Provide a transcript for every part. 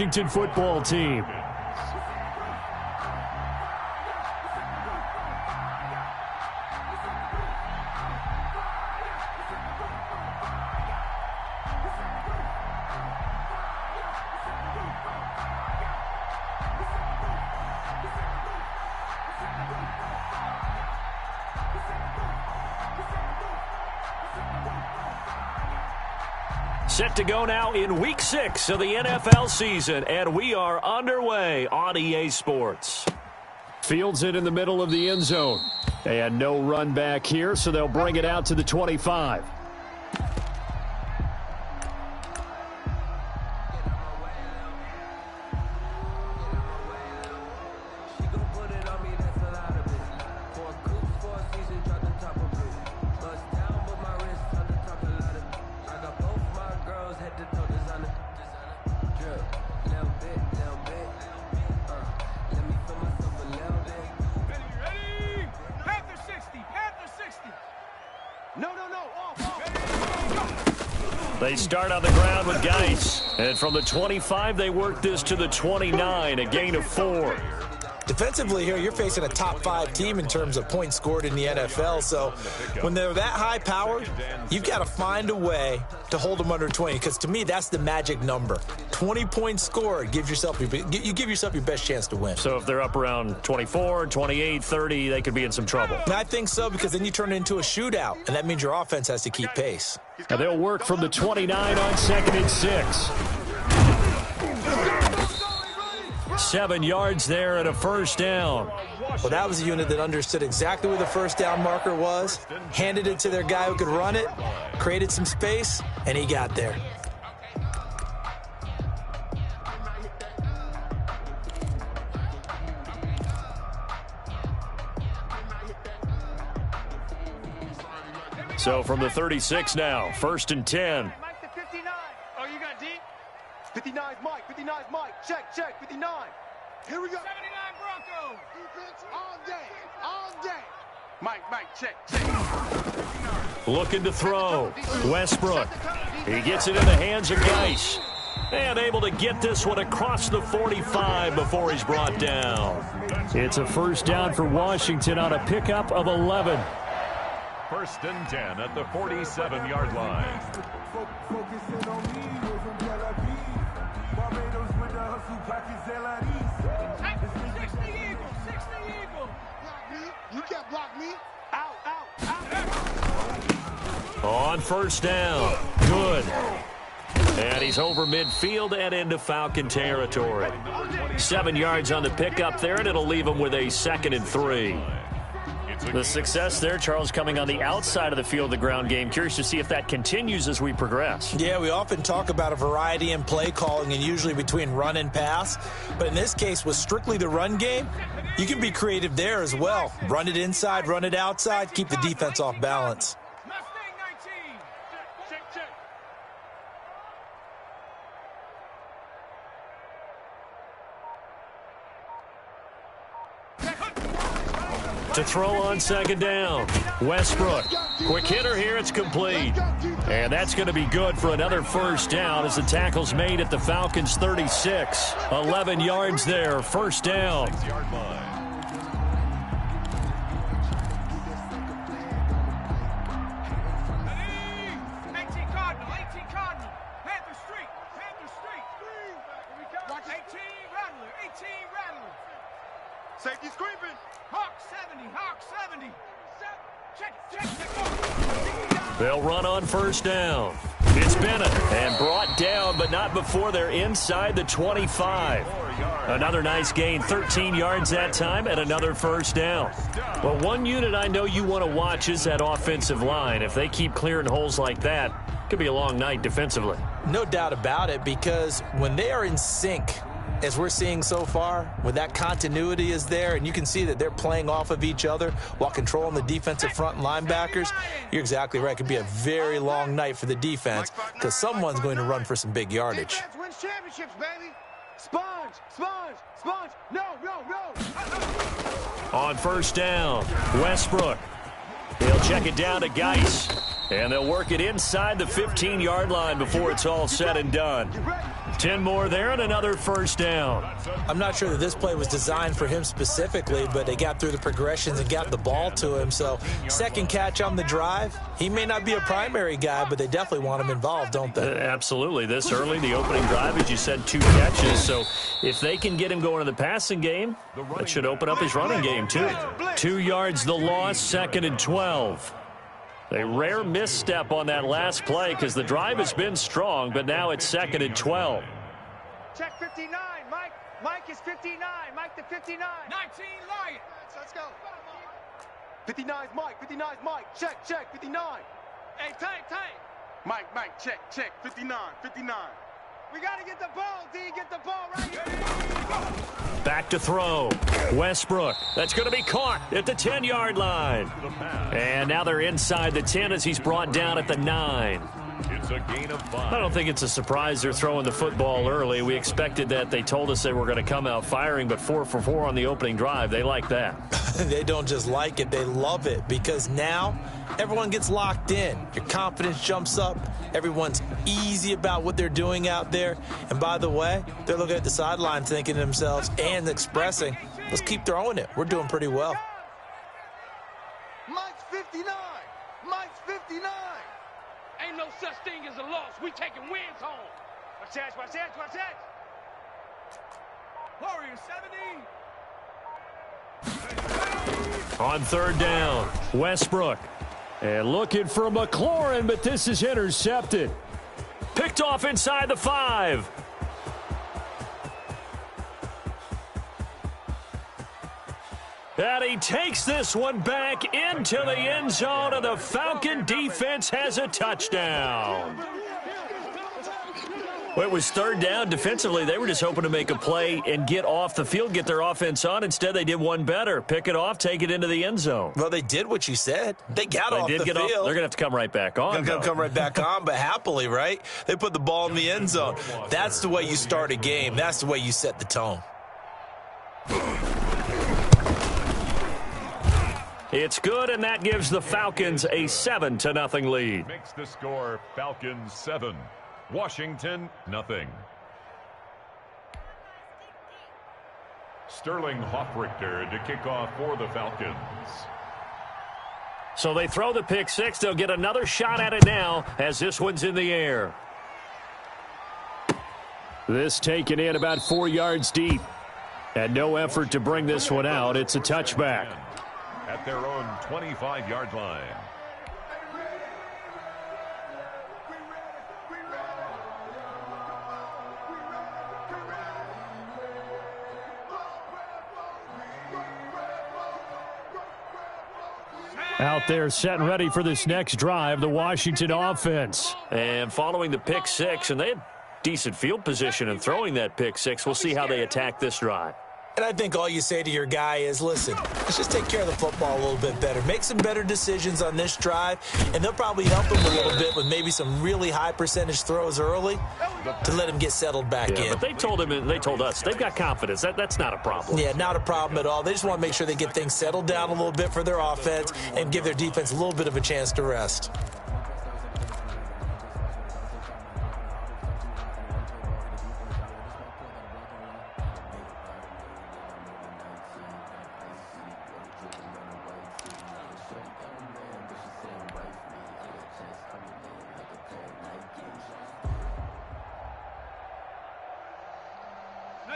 Washington football team. Set to go now in Week 6 of the NFL season, and we are underway on EA Sports. Fields it in the middle of the end zone. And no run back here, so they'll bring it out to the 25. They start on the ground with Geis. And from the 25, they work this to the 29, a gain of 4. Defensively here, you're facing a top-5 team in terms of points scored in the NFL. So when they're that high-powered, you've got to find a way to hold them under 20. Because to me, that's the magic number. 20 points scored, you give yourself your best chance to win. So if they're up around 24, 28, 30, they could be in some trouble. And I think so, because then you turn it into a shootout, and that means your offense has to keep pace. And they'll work from the 29 on 2nd and 6. 7 yards there and a first down. Well, that was a unit that understood exactly where the first down marker was, handed it to their guy who could run it, created some space, and he got there. So from the 36 now, 1st and 10. Mike to 59. Oh, you got deep? 59's Mike. 59's Mike. Check, 59. Here we go. 79 Broncos. Defense all day. All day. Mike, check. Looking to throw. Westbrook. He gets it in the hands of Geis. And able to get this one across the 45 before he's brought down. It's a first down for Washington on a pickup of 11. 1st and 10 at the 47-yard line. You can't block me. Out. On first down. Good. And he's over midfield and into Falcon territory. 7 yards on the pickup there, and it'll leave him with a 2nd and 3. The success there, Charles, coming on the outside of the field, the ground game. Curious to see if that continues as we progress. Yeah, we often talk about a variety in play calling and usually between run and pass. But in this case, with strictly the run game, you can be creative there as well. Run it inside, run it outside, keep the defense off balance. To throw on 2nd down. Westbrook. Quick hitter here. It's complete. And that's going to be good for another first down as the tackle's made at the Falcons' 36. 11 yards there. First down. 18 Cardinal. Panther Street. 18 Rattler. Safety screaming. Hawk 70. Check. They'll run on first down. It's Bennett and brought down, but not before they're inside the 25. Another nice gain, 13 yards that time, and another first down. Well, one unit I know you want to watch is that offensive line. If they keep clearing holes like that, it could be a long night defensively. No doubt about it, because when they are in sync, as we're seeing so far, when that continuity is there and you can see that they're playing off of each other while controlling the defensive front and linebackers, you're exactly right. It could be a very long night for the defense because someone's going to run for some big yardage. Defense wins championships, baby. Sponge. No. On first down, Westbrook. He'll check it down to Geis. And they'll work it inside the 15-yard line before it's all said and done. 10 more there and another first down. I'm not sure that this play was designed for him specifically, but they got through the progressions and got the ball to him. So second catch on the drive. He may not be a primary guy, but they definitely want him involved, don't they? Absolutely. This early, the opening drive, as you said, 2 catches. So if they can get him going to the passing game, that should open up his running game too. 2 yards the loss, 2nd and 12. A rare misstep on that last play because the drive has been strong, but now it's 2nd and 12. Check 59, Mike. Mike is 59. Mike to 59. 19, Lion. Let's go. 59's Mike. 59's Mike. Check, check. 59. Hey, tight. Mike, check. 59. We got to get the ball, D. Get the ball right here. Back to throw. Westbrook. That's going to be caught at the 10-yard line. And now they're inside the 10 as he's brought down at the 9. It's a gain of 5. I don't think it's a surprise they're throwing the football early. We expected that. They told us they were going to come out firing, but 4 for 4 on the opening drive. They like that. They don't just like it, they love it, because now everyone gets locked in. Your confidence jumps up. Everyone's easy about what they're doing out there. And by the way, they're looking at the sideline thinking to themselves and expressing, let's keep throwing it. We're doing pretty well. Mike's 59. Mike's 59. Ain't no such thing as a loss. We taking wins home. Watch that. Warriors 70. On 3rd down, Westbrook. And looking for McLaurin, but this is intercepted. Picked off inside the 5. And he takes this one back into the end zone, and the Falcon defense has a touchdown. Well, it was 3rd down. Defensively, they were just hoping to make a play and get off the field, get their offense on. Instead, they did one better. Pick it off, take it into the end zone. Well, they did what you said. They got off the field. They're going to have to come right back on. Come right back on, but happily, right? They put the ball in the end zone. That's the way you start a game. That's the way you set the tone. It's good, and that gives the Falcons a 7-0 lead. Makes the score Falcons 7. Washington, nothing. Sterling Hoffrichter to kick off for the Falcons. So they throw the pick 6. They'll get another shot at it now as this one's in the air. This taken in about 4 yards deep. And no effort to bring this one out. It's a touchback. At their own 25-yard line. Out there set and ready for this next drive, the Washington offense. And following the pick 6, and they had decent field position in throwing that pick 6. We'll see how they attack this drive. And I think all you say to your guy is, listen, let's just take care of the football a little bit better. Make some better decisions on this drive, and they'll probably help him a little bit with maybe some really high percentage throws early to let him get settled back in. But they told us they've got confidence. That's not a problem. Yeah, not a problem at all. They just want to make sure they get things settled down a little bit for their offense and give their defense a little bit of a chance to rest.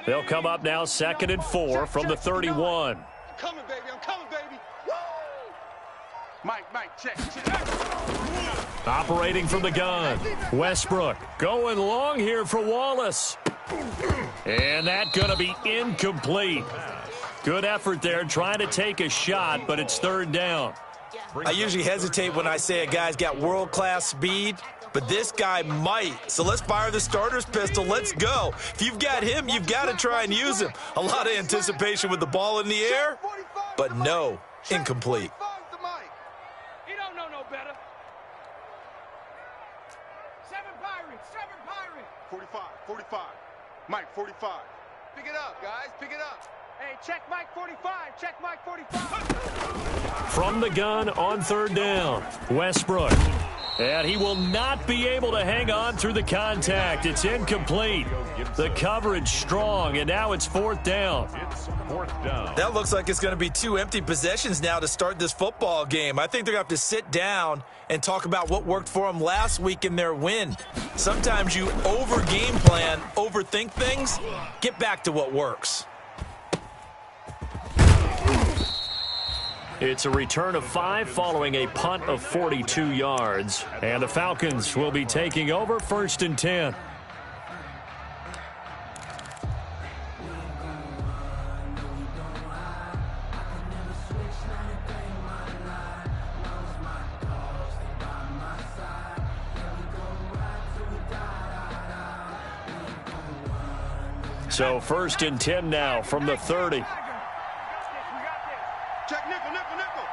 They'll come up now 2nd and 4 from the 31. I'm coming, baby. Woo! Mike, check. Operating from the gun. Westbrook going long here for Wallace. And that's going to be incomplete. Good effort there trying to take a shot, but it's 3rd down. I usually hesitate when I say a guy's got world-class speed, but this guy might. So let's fire the starter's pistol. Let's go. If you've got him, you've got to try and use him. A lot of anticipation with the ball in the air, but no, incomplete. He don't know no better. 7 Pirates. 45. Mike, 45. Pick it up, guys. Pick it up. Hey, check Mike 45. Check Mike 45. From the gun on 3rd down, Westbrook. And he will not be able to hang on through the contact. It's incomplete. The coverage strong, and now it's 4th down. It's 4th down. That looks like it's going to be 2 empty possessions now to start this football game. I think they're going to have to sit down and talk about what worked for them last week in their win. Sometimes you over-game plan, overthink things. Get back to what works. It's a return of 5 following a punt of 42 yards. And the Falcons will be taking over 1st and 10. So 1st and 10 now from the 30. Check nickel, nickel, nickel.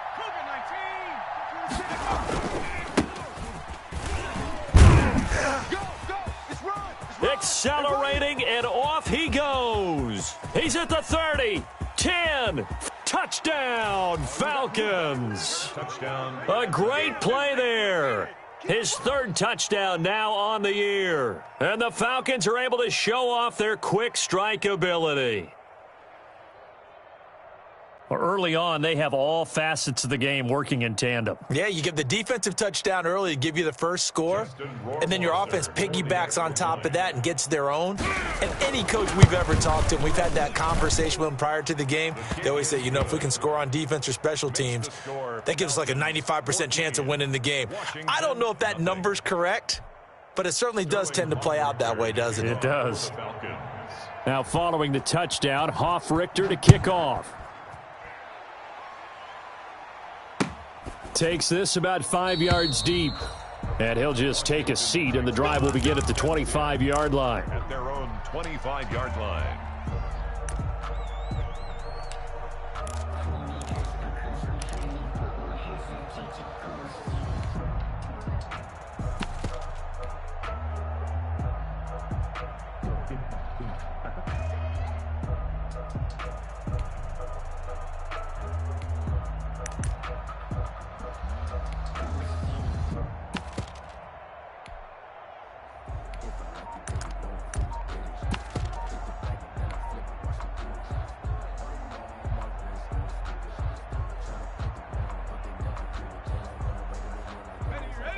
Go, go. It's run. It's run. Accelerating, and off he goes. He's at the 30, 10. Touchdown, Falcons. Touchdown. A great play there. His 3rd touchdown now on the year. And the Falcons are able to show off their quick strike ability. Early on, they have all facets of the game working in tandem. Yeah, you give the defensive touchdown early to give you the first score, and then your offense piggybacks on top of that and gets their own. And any coach we've ever talked to, and we've had that conversation with them prior to the game, they always say, you know, if we can score on defense or special teams, that gives us like a 95% chance of winning the game. I don't know if that number's correct, but it certainly does tend to play out that way, doesn't it? It does. Now following the touchdown, Hoff-Richter to kick off. Takes this about 5 yards deep. And he'll just take a seat, and the drive will begin at the 25-yard line. At their own 25-yard line.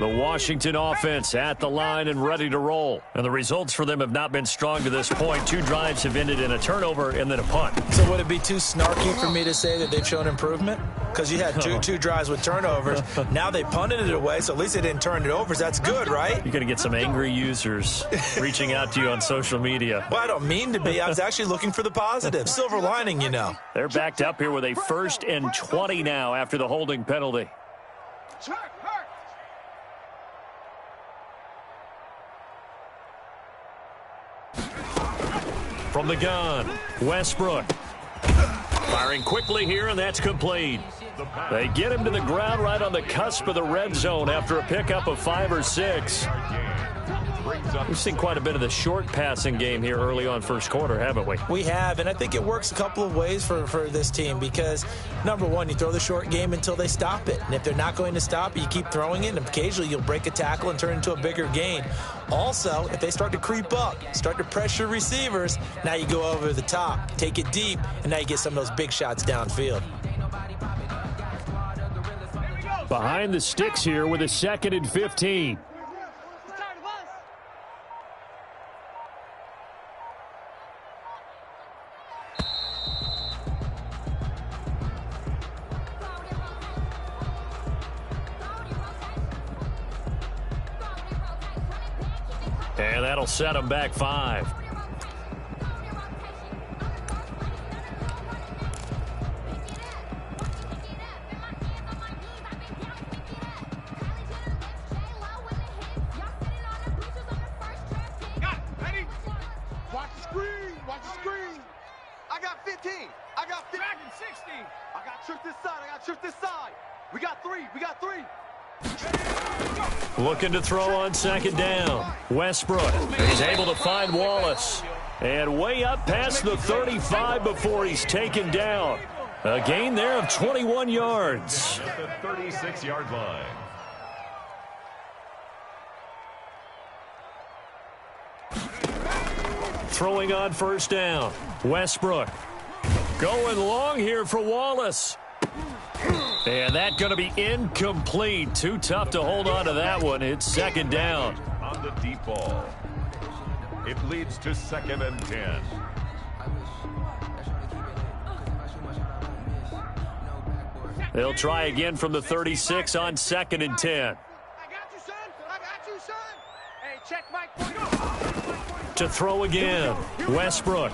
The Washington offense at the line and ready to roll. And the results for them have not been strong to this point. 2 drives have ended in a turnover and then a punt. So would it be too snarky for me to say that they've shown improvement? Because you had two drives with turnovers. Now they punted it away, so at least they didn't turn it over. So that's good, right? You're going to get some angry users reaching out to you on social media. Well, I don't mean to be. I was actually looking for the positive. Silver lining, you know. They're backed up here with a 1st and 20 now after the holding penalty. From the gun, Westbrook. Firing quickly here, and that's complete. They get him to the ground right on the cusp of the red zone after a pickup of 5 or 6. We've seen quite a bit of the short passing game here early on first quarter, haven't we? We have, and I think it works a couple of ways for this team because, number one, you throw the short game until they stop it. And if they're not going to stop it, you keep throwing it, and occasionally you'll break a tackle and turn it into a bigger gain. Also, if they start to creep up, start to pressure receivers, now you go over the top, take it deep, and now you get some of those big shots downfield. Behind the sticks here with a 2nd and 15. And that'll set them back 5. Ready? Watch the screen. Watch the screen. I got 15. I got 50. Back in 60. I got tripped this side. I got tripped this side. We got 3. We got 3. Looking to throw on 2nd down. Westbrook is able to find Wallace. And way up past the 35 before he's taken down. A gain there of 21 yards. At the 36-yard line. throwing on first down. Westbrook going long here for Wallace. And that's going to be incomplete. Too tough to hold on to that one. It's second down. On the deep ball. It leads to 2nd and 10. They'll try again from the 36 on 2nd and 10. I got you, son. I got you, son. Hey, check Mike. To throw again. Westbrook.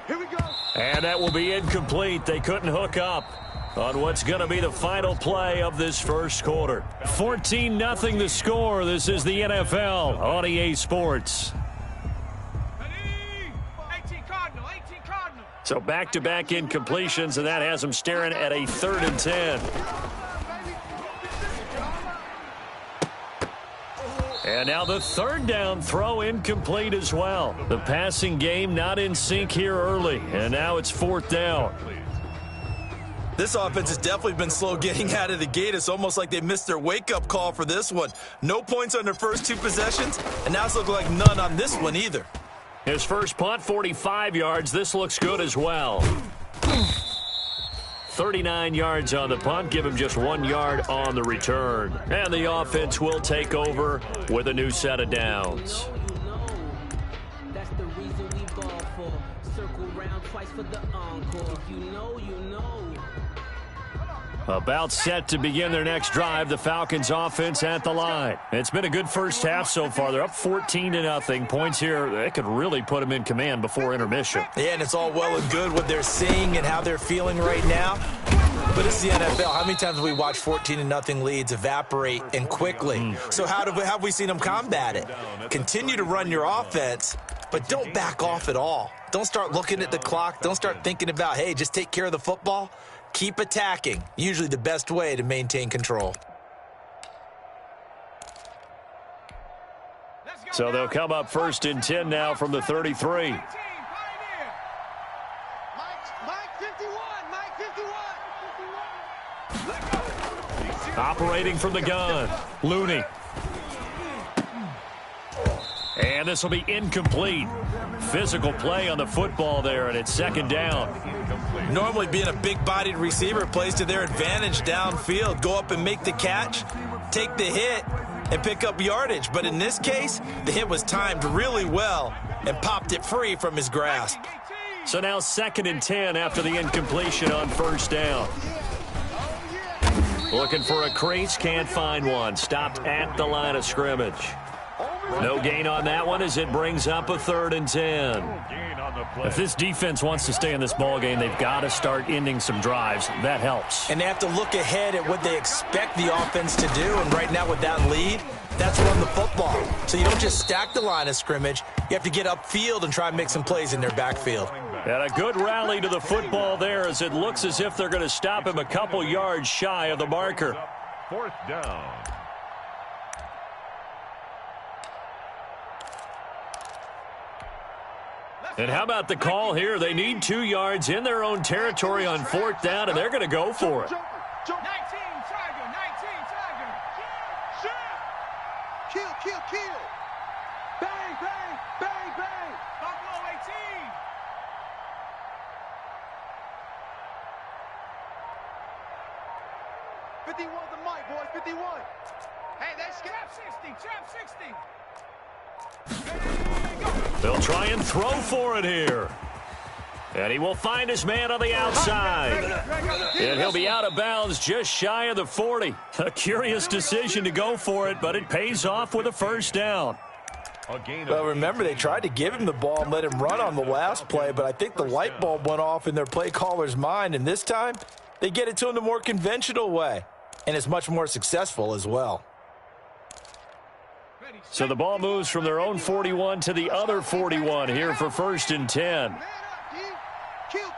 Here we go. And that will be incomplete. They couldn't hook up on what's going to be the final play of this first quarter. 14-0 the score. This is the NFL on EA Sports. 18 Cardinal. So back-to-back incompletions, and that has them staring at a 3rd and 10. And now the 3rd down throw incomplete as well. The passing game not in sync here early, and now it's 4th down. This offense has definitely been slow getting out of the gate. It's almost like they missed their wake-up call for this one. No points on their first 2 possessions, and now it's looking like none on this one either. His first punt, 45 yards. This looks good as well. 39 yards on the punt. Give him just 1 yard on the return. And the offense will take over with a new set of downs. That's the reason we ball for. Circle round twice for the encore. If you know, you know. About set to begin their next drive, the Falcons offense at the line. It's been a good first half so far. They're up 14-0. Points here, they could really put them in command before intermission. Yeah, and it's all well and good what they're seeing and how they're feeling right now. But it's the NFL. How many times have we watched 14-0 leads evaporate and quickly? So how have we seen them combat it? Continue to run your offense, but don't back off at all. Don't start looking at the clock. Don't start thinking about, hey, just take care of the football. Keep attacking. Usually the best way to maintain control. So they'll come up 1st and 10 now from the 33. Mike 51. Mike 51. Operating from the gun, Looney. And this will be incomplete. Physical play on the football there, and it's 2nd down. Normally being a big-bodied receiver plays to their advantage downfield. Go up and make the catch, take the hit, and pick up yardage. But in this case, the hit was timed really well and popped it free from his grasp. So now 2nd and 10 after the incompletion on 1st down. Looking for a crease, can't find one. Stopped at the line of scrimmage. No gain on that one as it brings up a 3rd and 10. If this defense wants to stay in this ball game, they've got to start ending some drives. That helps. And they have to look ahead at what they expect the offense to do. And right now with that lead, that's run the football. So you don't just stack the line of scrimmage. You have to get upfield and try and make some plays in their backfield. And a good rally to the football there as it looks as if they're going to stop him a couple yards shy of the marker. 4th down. And how about the call here? They need 2 yards in their own territory on 4th down, and they're going to go for it. 19 Tiger. Kill. Bang, bang, bang, bang. Buffalo 18. '51's the mic, boys. 51. Hey, that's trap 60. They'll try and throw for it here. And he will find his man on the outside. And he'll be out of bounds just shy of the 40. A curious decision to go for it, but it pays off with a 1st down. Well, remember, they tried to give him the ball and let him run on the last play, but I think the light bulb went off in their play caller's mind, and this time they get it to him the more conventional way, and it's much more successful as well. So the ball moves from their own 41 to the other 41 here for 1st and 10. Kill.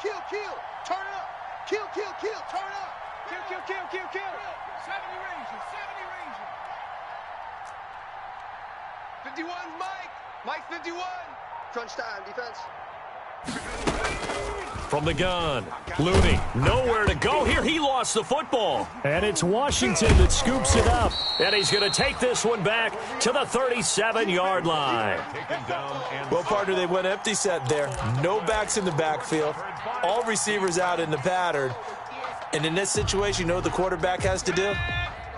Turn it up. Kill. Turn it up. Kill. 70 Ranger. 51's Mike. Mike's 51. Crunch time, defense. from the gun. Looney, nowhere to go here. He lost the football. And it's Washington that scoops it up. And he's going to take this one back to the 37-yard line. Well, partner, they went empty set there. No backs in the backfield. All receivers out in the pattern. And in this situation, you know what the quarterback has to do?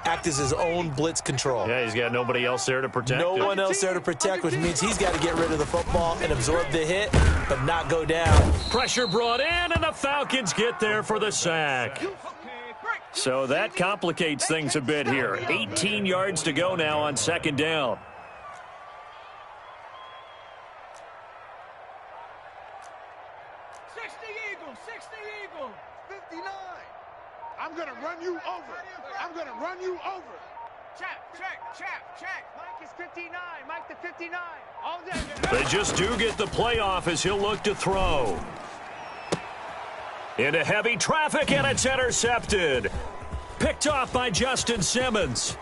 Act as his own blitz control. Yeah, he's got nobody else there to protect him. No one else there to protect, which means he's got to get rid of the football and absorb the hit, but not go down. Pressure brought in, and the Falcons get there for the sack. So that complicates things a bit here. 18 yards to go now on second down. I'm going to run you over. I'm going to run you over. Check. Mike is 59. Mike to 59. All day. They just do get the playoff as he'll look to throw. Into heavy traffic, and it's intercepted. Picked off by Justin Simmons.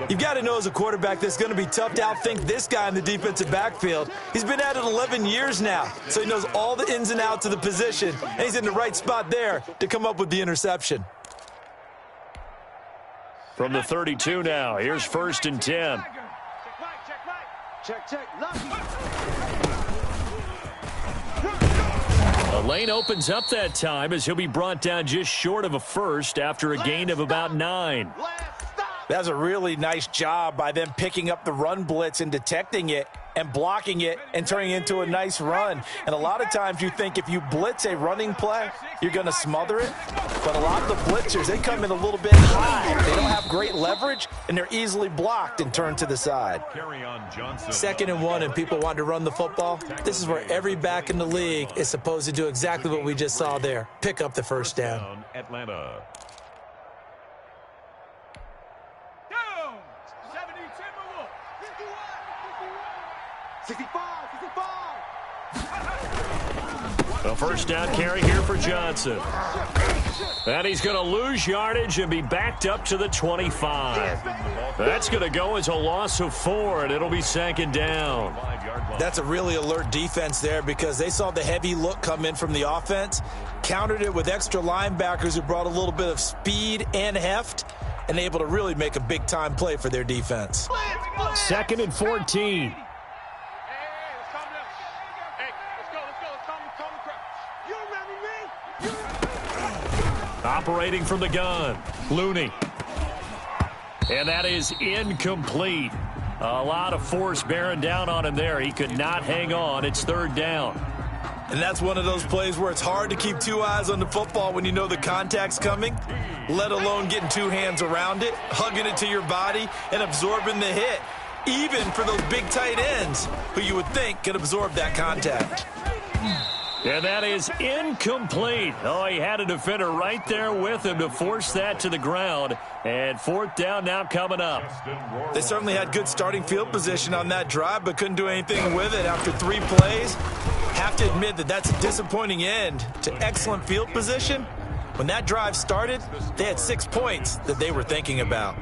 You've got to know as a quarterback that's going to be tough to outthink this guy in the defensive backfield. He's been at it 11 years now, so he knows all the ins and outs of the position, and he's in the right spot there to come up with the interception. From the 32 now, here's 1st and 10. Check. The lane opens up that time as he'll be brought down just short of a first after a gain of about 9. That's a really nice job by them picking up the run blitz and detecting it and blocking it and turning it into a nice run. And a lot of times you think if you blitz a running play, you're going to smother it. But a lot of the blitzers, they come in a little bit high. They don't have great leverage, and they're easily blocked and turned to the side. 2nd and 1, and people want to run the football. This is where every back in the league is supposed to do exactly what we just saw there. Pick up the first down. Atlanta. 65. A first down carry here for Johnson. And he's going to lose yardage and be backed up to the 25. That's going to go as a loss of 4, and it'll be 2nd down. That's a really alert defense there because they saw the heavy look come in from the offense, countered it with extra linebackers who brought a little bit of speed and heft, and able to really make a big-time play for their defense. 2nd and 14. Operating from the gun, Looney. And that is incomplete. A lot of force bearing down on him there. He could not hang on. It's 3rd down. And that's one of those plays where it's hard to keep 2 eyes on the football when you know the contact's coming, let alone getting 2 hands around it, hugging it to your body, and absorbing the hit, even for those big tight ends who you would think could absorb that contact. And that is incomplete. Oh, he had a defender right there with him to force that to the ground. And 4th down now coming up. They certainly had good starting field position on that drive, but couldn't do anything with it after 3 plays. Have to admit that that's a disappointing end to excellent field position. When that drive started, they had 6 points that they were thinking about.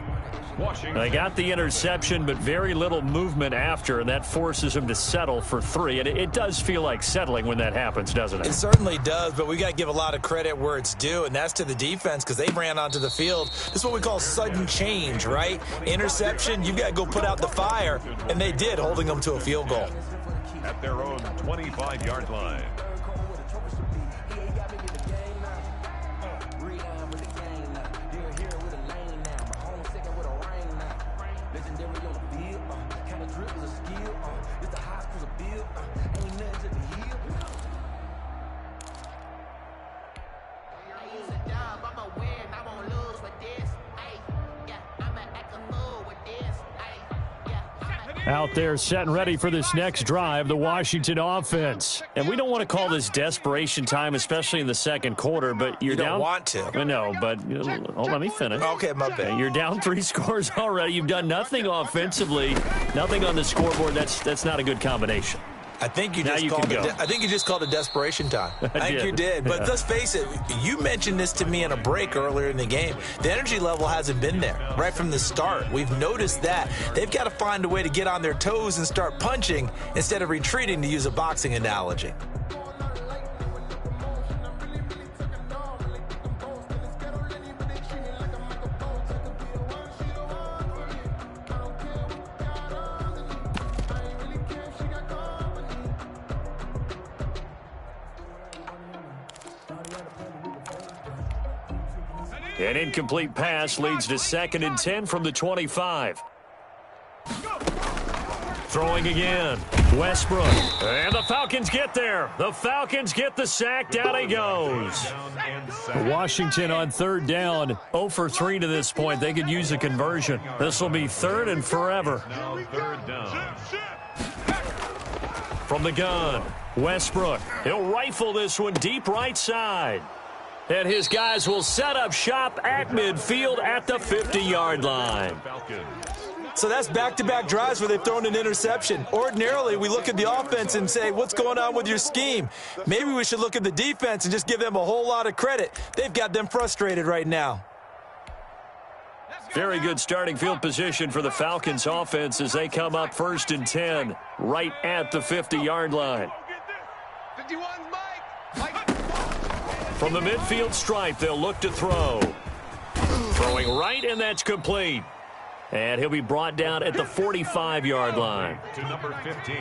They got the interception, but very little movement after, and that forces them to settle for 3. And it does feel like settling when that happens, doesn't it? It certainly does, but we got to give a lot of credit where it's due, and that's to the defense because they ran onto the field. This is what we call sudden change, right? Interception, you've got to go put out the fire, and they did, holding them to a field goal. At their own 25-yard line. Out there set and ready for this next drive, the Washington offense. And we don't want to call this desperation time, especially in the 2nd quarter, but you're down. You don't want to. I know, but let me finish. Okay, my bad. You're down 3 scores already. You've done nothing offensively, nothing on the scoreboard. That's not a good combination. I think you just called it desperation time. I think you did. But let's face it, you mentioned this to me in a break earlier in the game. The energy level hasn't been there right from the start. We've noticed that. They've got to find a way to get on their toes and start punching instead of retreating, to use a boxing analogy. An incomplete pass leads to 2nd and 10 from the 25. Throwing again. Westbrook. And the Falcons get there. The Falcons get the sack. Down he goes. Washington on 3rd down. 0 for 3 to this point. They could use a conversion. This will be 3rd and forever. From the gun. Westbrook. He'll rifle this one deep right side. And his guys will set up shop at midfield at the 50-yard line. So that's back-to-back drives where they've thrown an interception. Ordinarily, we look at the offense and say, what's going on with your scheme? Maybe we should look at the defense and just give them a whole lot of credit. They've got them frustrated right now. Very good starting field position for the Falcons offense as they come up 1st and 10 right at the 50-yard line. 51's Mike. From the midfield stripe, they'll look to throw. Throwing right, and that's complete. And he'll be brought down at the 45-yard line. To number 15.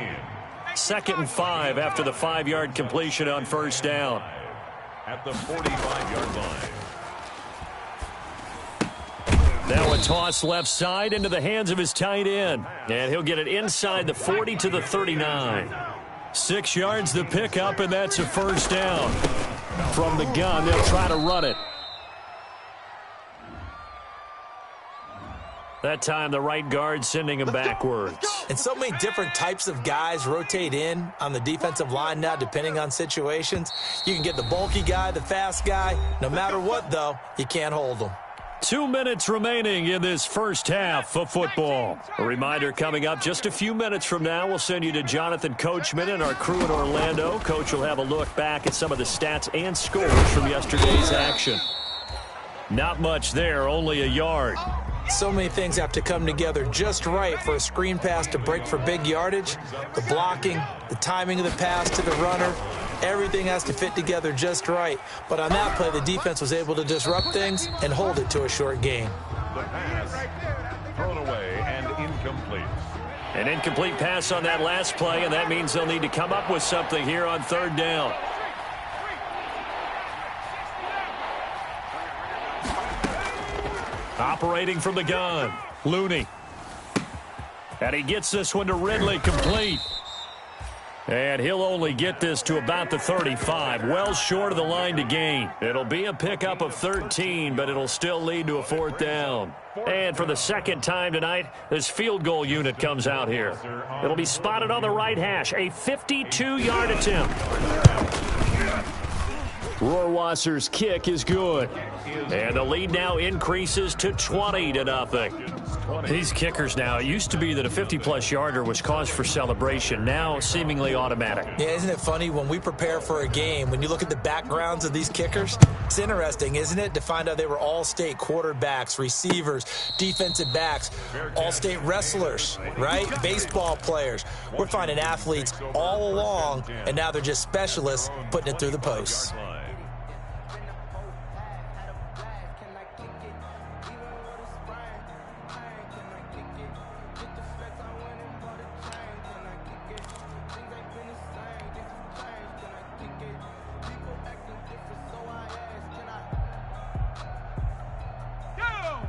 2nd and 5 after the 5-yard completion on 1st down. At the 45-yard line. Now a toss left side into the hands of his tight end. And he'll get it inside the 40 to the 39. 6 yards the pickup, and that's a 1st down. From the gun, they'll try to run it. That time, the right guard sending him backwards. And so many different types of guys rotate in on the defensive line now, depending on situations. You can get the bulky guy, the fast guy. No matter what, though, you can't hold them. 2 minutes remaining in this first half of football. A reminder coming up just a few minutes from now, we'll send you to Jonathan Coachman and our crew in Orlando. Coach will have a look back at some of the stats and scores from yesterday's action. Not much there, only a yard. So many things have to come together just right for a screen pass to break for big yardage. The blocking, the timing of the pass to the runner, everything has to fit together just right. But on that play, the defense was able to disrupt things and hold it to a short gain. The pass thrown away and incomplete. An incomplete pass on that last play, and that means they'll need to come up with something here on 3rd down. Operating from the gun, Looney. And he gets this one to Ridley, complete. And he'll only get this to about the 35, well short of the line to gain. It'll be a pickup of 13, but it'll still lead to a 4th down. And for the 2nd time tonight, this field goal unit comes out here. It'll be spotted on the right hash, a 52-yard attempt. Rohrwasser's kick is good. And the lead now increases to 20-0. These kickers now, it used to be that a 50-plus yarder was cause for celebration. Now seemingly automatic. Yeah, isn't it funny when we prepare for a game, when you look at the backgrounds of these kickers, it's interesting, isn't it, to find out they were all-state quarterbacks, receivers, defensive backs, all-state wrestlers, right? Baseball players. We're finding athletes all along, and now they're just specialists putting it through the posts.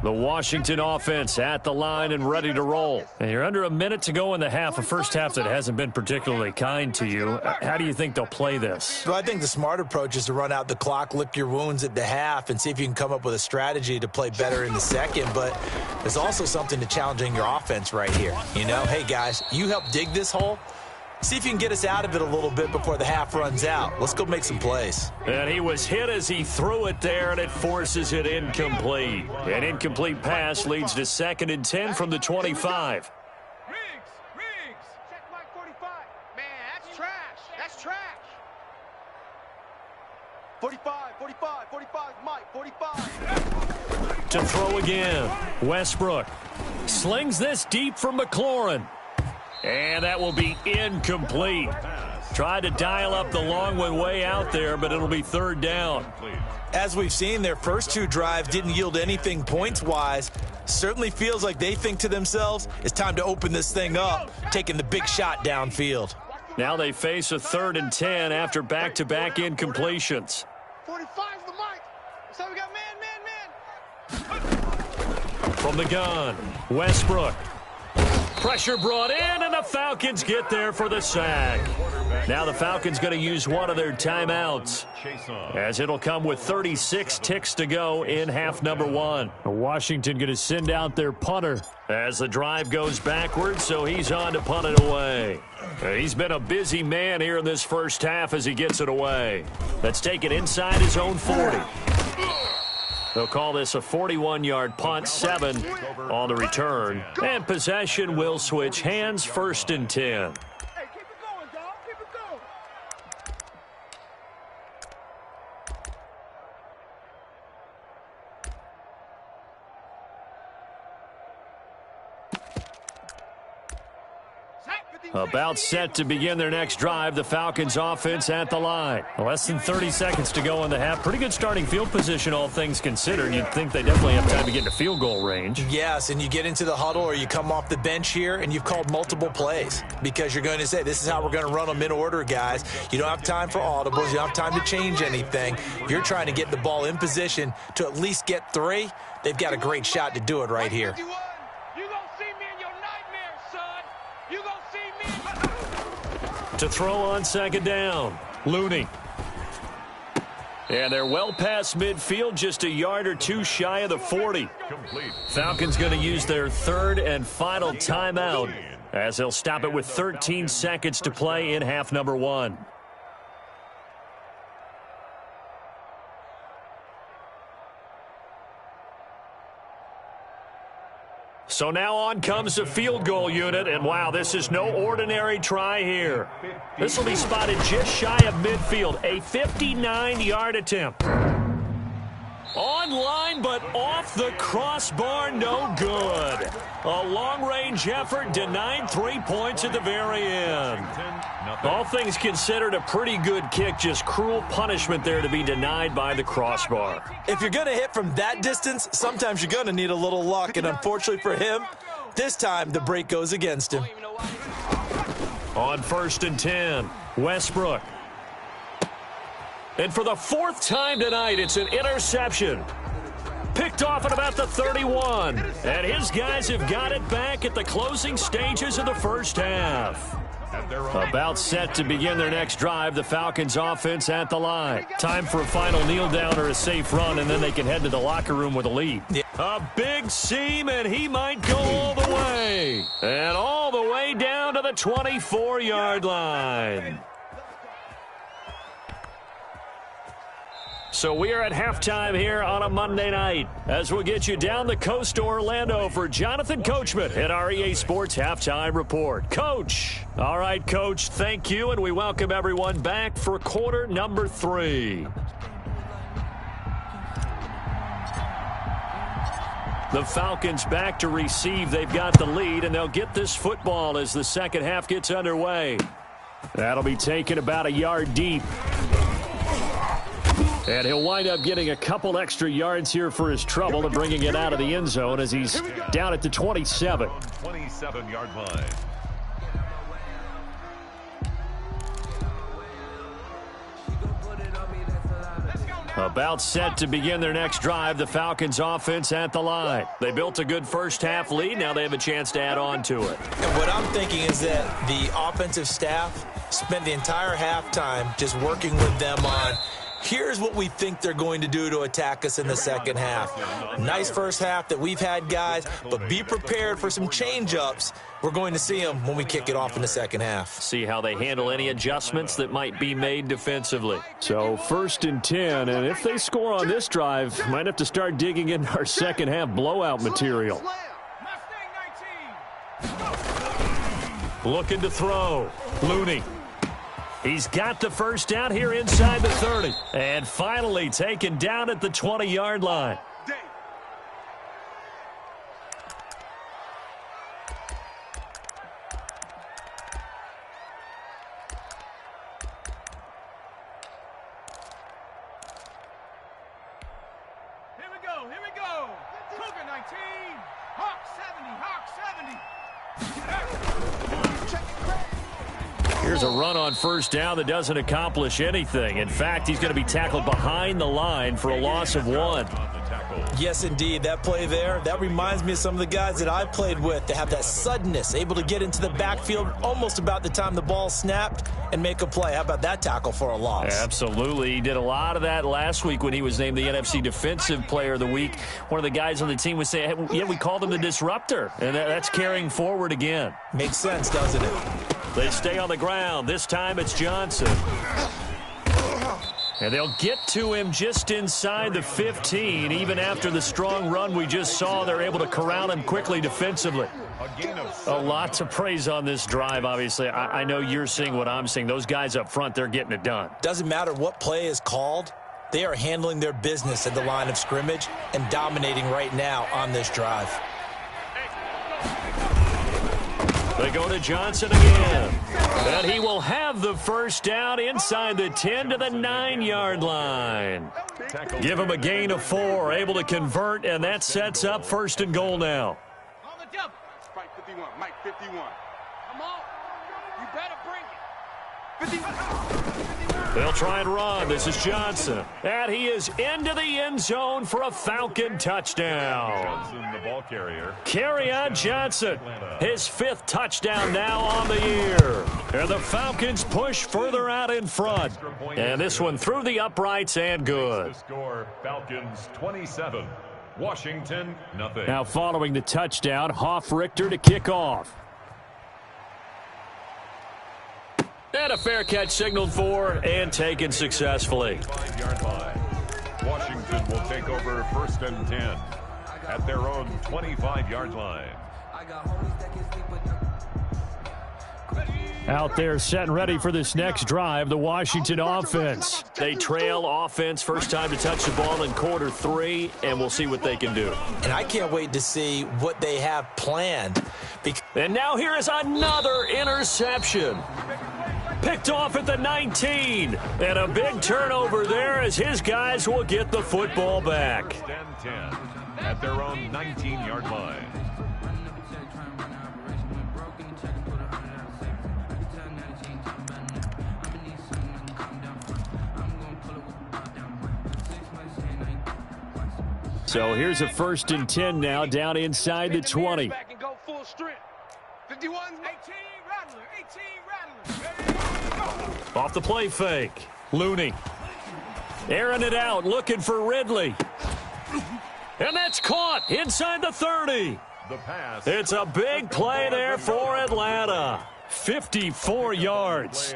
The Washington offense at the line and ready to roll. And you're under a minute to go in the half, a first half that hasn't been particularly kind to you. How do you think they'll play this? Well, I think the smart approach is to run out the clock, lick your wounds at the half, and see if you can come up with a strategy to play better in the second. But there's also something to challenging your offense right here. You know, hey, guys, you help dig this hole. See if you can get us out of it a little bit before the half runs out. Let's go make some plays. And he was hit as he threw it there, and it forces it incomplete. An incomplete pass leads to 2nd and 10 from the 25. Riggs! Check Mike 45. Man, that's trash. That's trash. 45, 45, 45, Mike, 45. To throw again. Westbrook slings this deep from McLaurin. And that will be incomplete. Tried to dial up the long one way out there, but it'll be third down. As we've seen, their first two drives didn't yield anything points-wise. Certainly feels like they think to themselves, it's time to open this thing up, taking the big shot downfield. Now they face a 3rd and 10 after back-to-back incompletions. 45's the Mike. So we got man. From the gun, Westbrook. Pressure brought in, and the Falcons get there for the sack. Now the Falcons going to use one of their timeouts, as it'll come with 36 ticks to go in half number 1. Washington going to send out their punter as the drive goes backwards, so he's on to punt it away. He's been a busy man here in this first half as he gets it away. Let's take it inside his own 40. They'll call this a 41-yard punt, 7 on the return. And possession will switch hands, 1st and 10. Hey, keep it going, dog. Keep it going. About set to begin their next drive, the Falcons offense at the line. Less than 30 seconds to go in the half. Pretty good starting field position, all things considered. You'd think they definitely have time to get into field goal range. Yes, and you get into the huddle or you come off the bench here and you've called multiple plays because you're going to say, this is how we're going to run them in order, guys. You don't have time for audibles. You don't have time to change anything. You're trying to get the ball in position to at least get 3. They've got a great shot to do it right here. To throw on 2nd down, Looney. And they're well past midfield, just a yard or 2 shy of the 40. Falcons going to use their 3rd and final timeout as they'll stop it with 13 seconds to play in half number 1. So now on comes the field goal unit, and wow, this is no ordinary try here. This will be spotted just shy of midfield, a 59-yard attempt. Online, but off the crossbar, no good. A long-range effort denied 3 points at the very end. All things considered, a pretty good kick, just cruel punishment there to be denied by the crossbar. If you're going to hit from that distance, sometimes you're going to need a little luck, and unfortunately for him, this time the break goes against him. On 1st and 10, Westbrook. And for the 4th time tonight, it's an interception. Picked off at about the 31. And his guys have got it back at the closing stages of the first half. About set to begin their next drive, the Falcons offense at the line. Time for a final kneel down or a safe run, and then they can head to the locker room with a lead. A big seam, and he might go all the way. And all the way down to the 24-yard line. So we are at halftime here on a Monday night as we'll get you down the coast to Orlando for Jonathan Coachman at our EA Sports Halftime Report. Coach. All right, Coach, thank you, and we welcome everyone back for quarter number 3. The Falcons back to receive. They've got the lead, and they'll get this football as the second half gets underway. That'll be taken about a yard deep. And he'll wind up getting a couple extra yards here for his trouble and bringing it out of the end zone as he's down at the 27. 27-yard line. About set to begin their next drive, the Falcons offense at the line. They built a good first half lead. Now they have a chance to add on to it. And what I'm thinking is that the offensive staff spent the entire halftime just working with them on, here's what we think they're going to do to attack us in the second half. Nice first half that we've had, guys, but be prepared for some change-ups. We're going to see them when we kick it off in the second half. See how they handle any adjustments that might be made defensively. So 1st and 10, and if they score on this drive, might have to start digging in our second half blowout material. Looking to throw. Looney. He's got the first down here inside the 30. And finally taken down at the 20-yard line. Here we go. Cougar 19. Hawk 70. Here's a run on first down that doesn't accomplish anything. In fact, he's going to be tackled behind the line for a loss of 1. Yes, indeed. That play there, that reminds me of some of the guys that I've played with. They have that suddenness, able to get into the backfield almost about the time the ball snapped and make a play. How about that tackle for a loss? Absolutely. He did a lot of that last week when he was named the NFC Defensive Player of the Week. One of the guys on the team was saying, yeah, we called him the disruptor, and that's carrying forward again. Makes sense, doesn't it? They stay on the ground. This time it's Johnson. And they'll get to him just inside the 15. Even after the strong run we just saw, they're able to corral him quickly defensively. A lot to praise on this drive, obviously. I know you're seeing what I'm seeing. Those guys up front, they're getting it done. Doesn't matter what play is called. They are handling their business at the line of scrimmage and dominating right now on this drive. They go to Johnson again. And he will have the first down inside the 10 to the 9-yard line. Give him a gain of 4, able to convert, and that sets up 1st and goal now. On the jump. Spike 51, Mike 51. Come on. You better bring it. 51. They'll try and run. This is Johnson. And he is into the end zone for a Falcon touchdown. Johnson, the ball carrier. Kerryon Johnson, his 5th touchdown now on the year. And the Falcons push further out in front. And this one through the uprights and good. The score, Falcons 27, Washington nothing. Now following the touchdown, Hoff-Richter to kick off. And a fair catch signaled for and taken successfully. 5-yard line. Washington will take over 1st and 10 at their own 25-yard line. Out there set and ready for this next drive, the Washington offense. They trail offense, first time to touch the ball in quarter 3, and we'll see what they can do. And I can't wait to see what they have planned. And now here is another interception. Picked off at the 19. And a big turnover there as his guys will get the football back. 10 at their own 19-yard line. So here's a 1st and 10 now down inside the 20. 51, 18, Rattler, 18, Rattler. Off the play fake. Looney. Airing it out, looking for Ridley. And that's caught inside the 30. The pass. It's a big play there for Atlanta. 54 yards.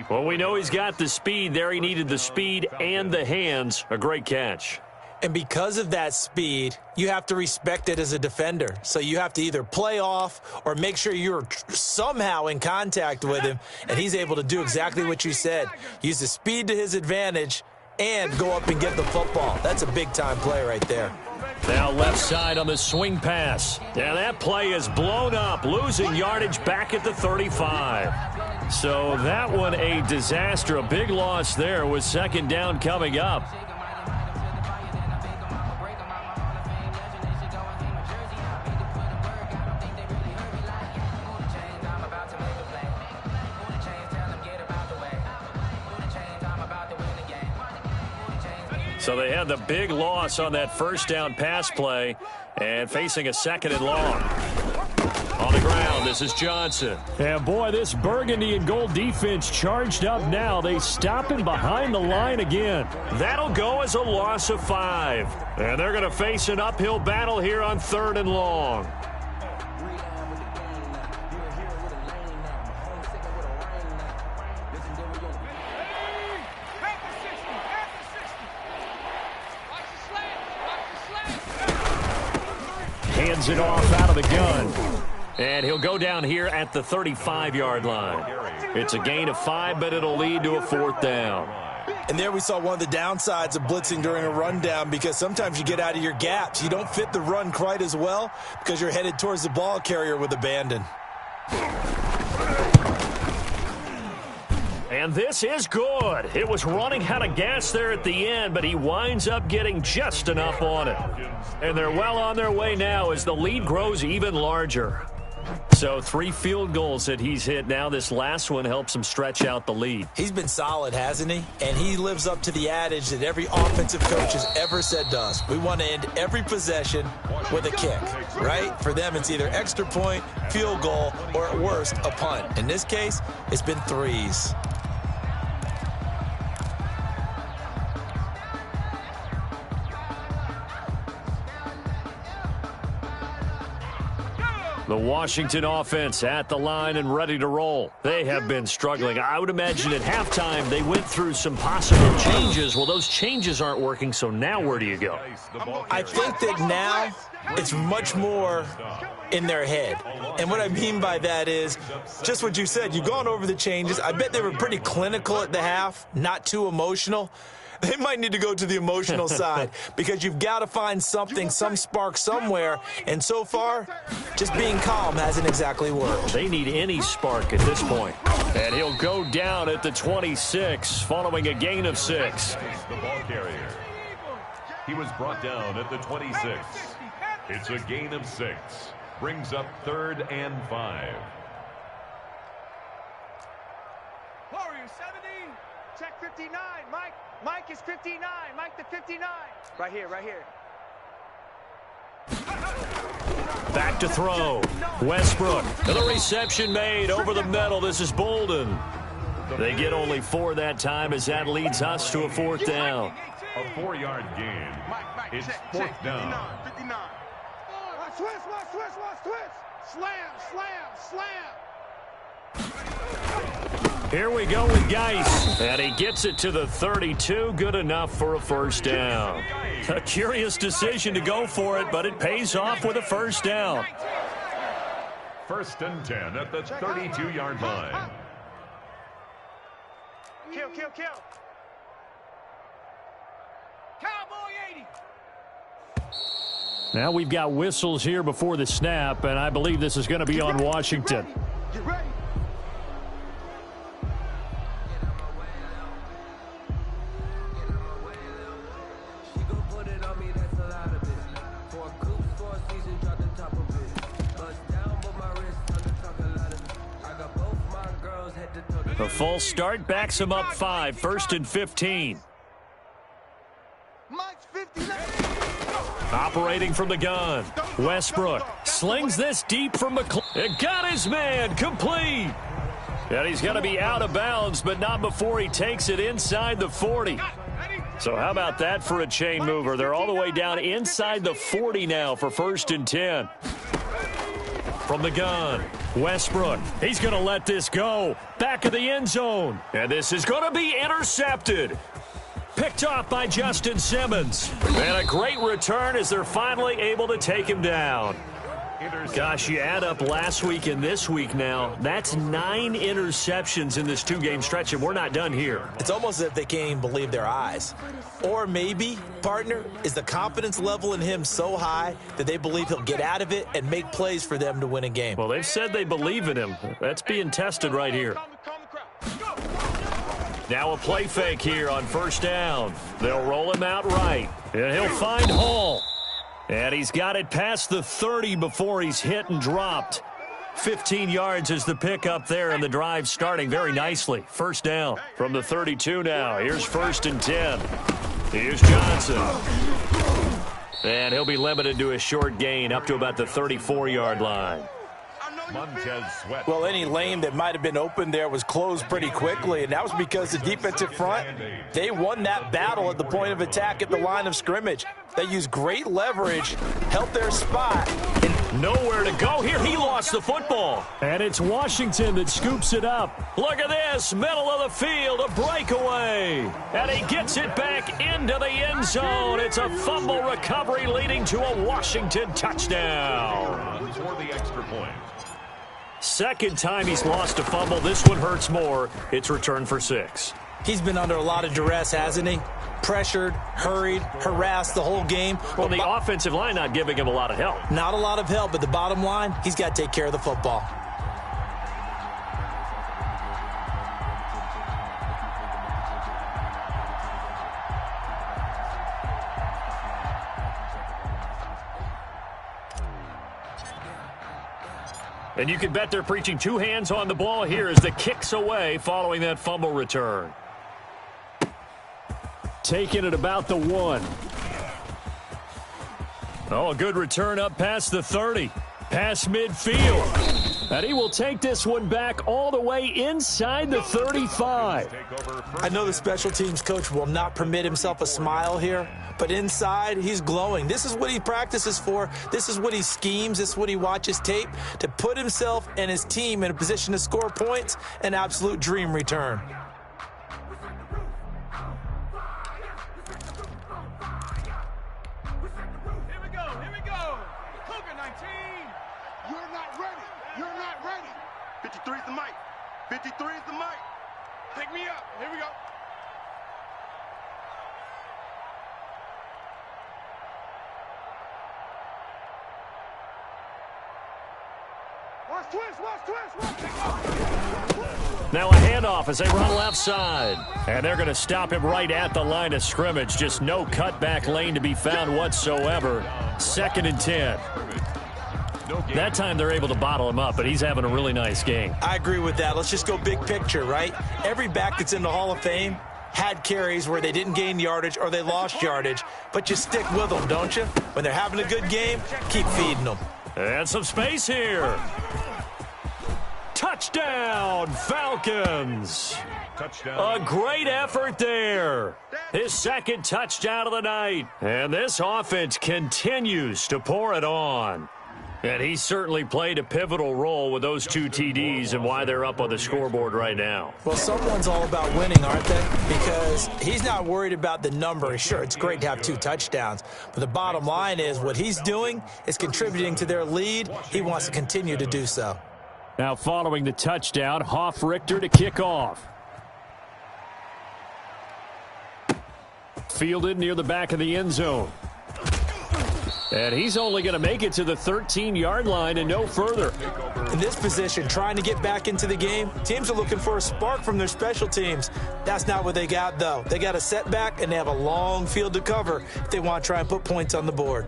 Well, we know he's got the speed there. He needed the speed and the hands. A great catch. And because of that speed, you have to respect it as a defender. So you have to either play off or make sure you're somehow in contact with him. And he's able to do exactly what you said. Use the speed to his advantage and go up and get the football. That's a big-time play right there. Now left side on the swing pass. And that play is blown up, losing yardage back at the 35. So that one a disaster, a big loss there with 2nd down coming up. So they had the big loss on that 1st down pass play and facing a 2nd and long. On the ground, this is Johnson. And boy, this burgundy and gold defense charged up now. They stop him behind the line again. That'll go as a loss of 5. And they're going to face an uphill battle here on 3rd and long. Hands it off out of the gun. And he'll go down here at the 35-yard line. It's a gain of 5, but it'll lead to a 4th down. And there we saw one of the downsides of blitzing during a rundown, because sometimes you get out of your gaps. You don't fit the run quite as well because you're headed towards the ball carrier with abandon. And this is good. It was running out of gas there at the end, but he winds up getting just enough on it. And they're well on their way now as the lead grows even larger. So 3 field goals that he's hit now. This last one helps him stretch out the lead. He's been solid, hasn't he? And he lives up to the adage that every offensive coach has ever said to us. We want to end every possession with a kick, right? For them, it's either extra point, field goal, or at worst, a punt. In this case, it's been 3s. The Washington offense at the line and ready to roll. They have been struggling. I would imagine at halftime they went through some possible changes. Well, those changes aren't working, so now where do you go? I think that now it's much more in their head. And what I mean by that is just what you said. You've gone over the changes. I bet they were pretty clinical at the half, not too emotional. They might need to go to the emotional side because you've got to find something, some spark somewhere. And so far, just being calm hasn't exactly worked. They need any spark at this point. And he'll go down at the 26 following a gain of 6. The ball carrier. He was brought down at the 26. It's a gain of 6. Brings up 3rd and 5. Warriors 70. Check 59, Mike. Mike is 59. Mike the 59. Right here, right here. Back to throw. Westbrook. And the reception made over the middle. This is Bolden. They get only 4 that time as that leads us to a 4th down. A 4-yard gain. It's 4th down. 59. Watch twist, watch twist, watch twist. Slam, slam, slam. Here we go with Geis, and he gets it to the 32. Good enough for a 1st down. A curious decision to go for it, but it pays off with a 1st down. 1st and 10 at the 32-yard line. Kill, kill, kill. Cowboy 80. Now we've got whistles here before the snap, and I believe this is going to be on Washington. Get ready. The false start backs him up 5, 1st and 15. Mike's 59. Operating from the gun. Westbrook slings this deep from McClellan. It got his man complete. And he's going to be out of bounds, but not before he takes it inside the 40. So how about that for a chain mover? They're all the way down inside the 40 now for 1st and 10. From the gun, Westbrook. He's going to let this go. Back of the end zone. And this is going to be intercepted. Picked off by Justin Simmons. And a great return as they're finally able to take him down. Gosh, you add up last week and this week now, that's 9 interceptions in this 2-game stretch, and we're not done here. It's almost as if they can't even believe their eyes. Or maybe, partner, is the confidence level in him so high that they believe he'll get out of it and make plays for them to win a game. Well, they've said they believe in him. That's being tested right here. Now a play fake here on 1st down. They'll roll him out right, and he'll find Hall. And he's got it past the 30 before he's hit and dropped. 15 yards is the pickup there, and the drive starting very nicely. 1st down from the 32 now. Here's 1st and 10. Here's Johnson. And he'll be limited to a short gain up to about the 34-yard line. Well, any lane that might have been open there was closed pretty quickly, and that was because the defensive front, they won that battle at the point of attack at the line of scrimmage. They used great leverage, held their spot. And nowhere to go here. He lost the football. And it's Washington that scoops it up. Look at this, middle of the field, a breakaway. And he gets it back into the end zone. It's a fumble recovery leading to a Washington touchdown. For the extra point. Second time he's lost a fumble. This one hurts more. It's returned for 6. He's been under a lot of duress, hasn't he? Pressured, hurried, harassed the whole game. Well, the offensive line not giving him a lot of help. Not a lot of help, but the bottom line, he's got to take care of the football. And you can bet they're preaching 2 hands on the ball here as the kick's away following that fumble return. Taking it about the 1. Oh, a good return up past the 30. Past midfield. And he will take this one back all the way inside the 35. I know the special teams coach will not permit himself a smile here, but inside, he's glowing. This is what he practices for. This is what he schemes. This is what he watches tape to put himself and his team in a position to score points. An absolute dream return. Here we go. Cougar 19. You're not ready. 53 is the mic. 53 is the mic. Pick me up. Here we go. Watch twist. Now a handoff as they run left side. And they're going to stop him right at the line of scrimmage. Just no cutback lane to be found whatsoever. 2nd and 10. That time they're able to bottle him up, but he's having a really nice game. I agree with that. Let's just go big picture, right? Every back that's in the Hall of Fame had carries where they didn't gain yardage or they lost yardage, but you stick with them, don't you? When they're having a good game, keep feeding them. And some space here. Touchdown, Falcons. A great effort there. His 2nd touchdown of the night. And this offense continues to pour it on. And he certainly played a pivotal role with those 2 TDs and why they're up on the scoreboard right now. Well, someone's all about winning, aren't they? Because he's not worried about the number. Sure, it's great to have 2 touchdowns. But the bottom line is what he's doing is contributing to their lead. He wants to continue to do so. Now following the touchdown, Hoff-Richter to kick off. Fielded near the back of the end zone. And he's only going to make it to the 13-yard line and no further. In this position, trying to get back into the game, teams are looking for a spark from their special teams. That's not what they got, though. They got a setback, and they have a long field to cover if they want to try and put points on the board.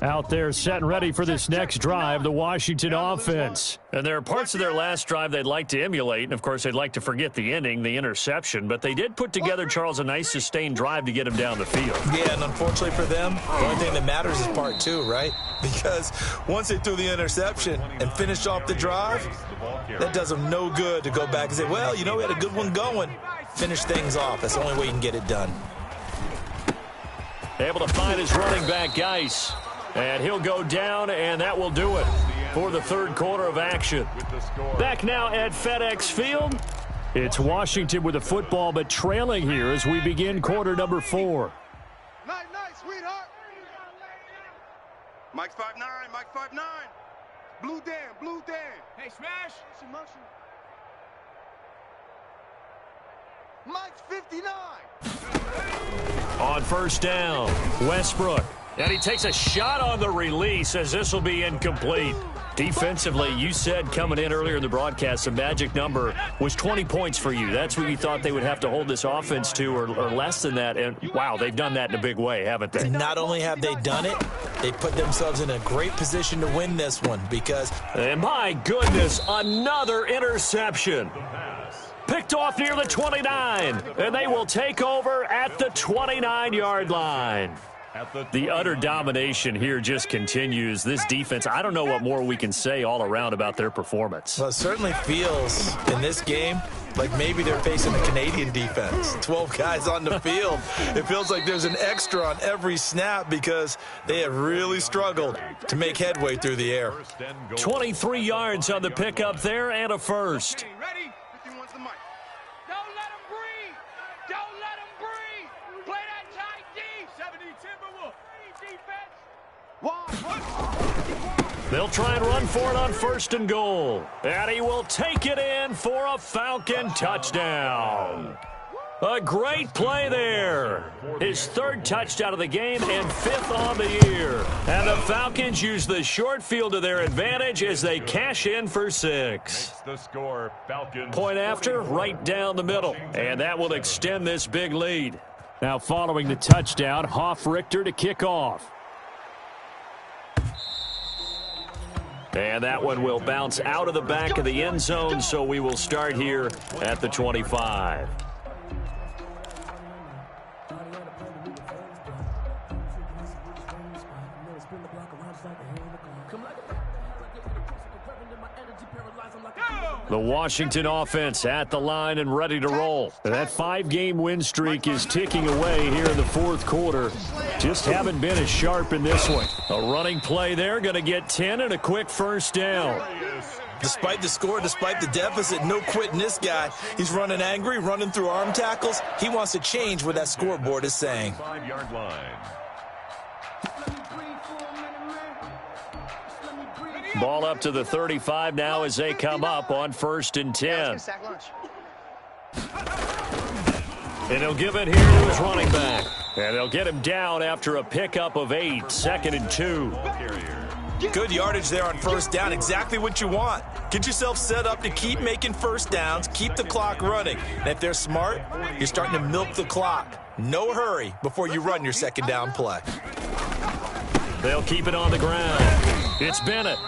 Out there set and ready for this next drive, the Washington offense. And there are parts of their last drive they'd like to emulate, and of course they'd like to forget the ending, the interception, but they did put together, Charles, a nice sustained drive to get him down the field. Yeah, and unfortunately for them, the only thing that matters is part 2, right? Because once they threw the interception and finished off the drive, that does them no good to go back and say, well, you know, we had a good one going. Finish things off. That's the only way you can get it done. Able to find his running back, Geis. And he'll go down, and that will do it for the 3rd quarter of action. Back now at FedEx Field. It's Washington with the football, but trailing here as we begin quarter number 4. Night, sweetheart. Mike's 5'9", Mike's 5'9". Blue Dan. Hey, Smash. It's in motion. Mike's 59. On first down, Westbrook. And he takes a shot on the release as this will be incomplete. Defensively, you said coming in earlier in the broadcast, the magic number was 20 points for you. That's what you thought they would have to hold this offense to or less than that. And, wow, they've done that in a big way, haven't they? And not only have they done it, they put themselves in a great position to win this one because... And my goodness, another interception. Picked off near the 29, and they will take over at the 29-yard line. The utter domination here just continues. This defense, I don't know what more we can say all around about their performance. Well, it certainly feels in this game like maybe they're facing the Canadian defense. 12 guys on the field. It feels like there's an extra on every snap because they have really struggled to make headway through the air. 23 yards on the pickup there and a first. Ready? 51's the mic. Don't let him breathe. Don't let him breathe. Play that tight D. 70 Timberwolf. Defense. They'll try and run for it on 1st and goal. And he will take it in for a Falcon touchdown. A great play there. His 3rd touchdown of the game and 5th on the year. And the Falcons use the short field to their advantage as they cash in for 6. The score, Falcons. Point after, right down the middle. And that will extend this big lead. Now following the touchdown, Hoff-Richter to kick off. And that one will bounce out of the back of the end zone, so we will start here at the 25. The Washington offense at the line and ready to roll. That 5-game win streak is ticking away here in the 4th quarter. Just haven't been as sharp in this one. A running play there, going to get 10 and a quick first down. Despite the score, despite the deficit, no quitting this guy. He's running angry, running through arm tackles. He wants to change what that scoreboard is saying. 5-yard line. Ball up to the 35 now as they come up on 1st and 10. And he'll give it here to his running back. And they'll get him down after a pickup of 8, 2nd and 2. Good yardage there on 1st down, exactly what you want. Get yourself set up to keep making 1st downs, keep the clock running. And if they're smart, you're starting to milk the clock. No hurry before you run your 2nd down play. They'll keep it on the ground. It's Bennett.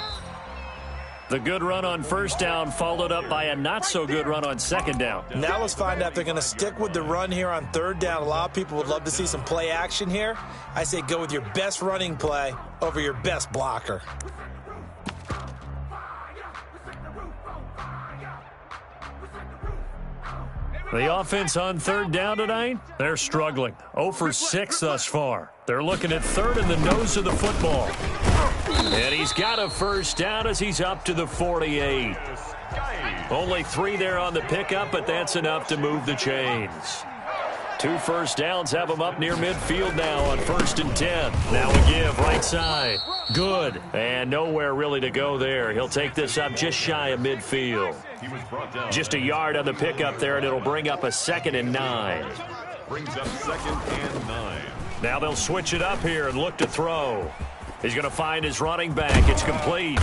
The good run on 1st down followed up by a not-so-good run on 2nd down. Now let's find out if they're going to stick with the run here on 3rd down. A lot of people would love to see some play action here. I say go with your best running play over your best blocker. The offense on 3rd down tonight, they're struggling. 0 for 6 thus far. They're looking at 3rd in the nose of the football. And he's got a first down as he's up to the 48. Only 3 there on the pickup, but that's enough to move the chains. 2 first downs have him up near midfield now on 1st and 10. Now a give right side. Good. And nowhere really to go there. He'll take this up just shy of midfield. Just a yard on the pickup there, and it'll bring up a 2nd and 9. Brings up 2nd and 9. Now they'll switch it up here and look to throw. He's going to find his running back. It's complete.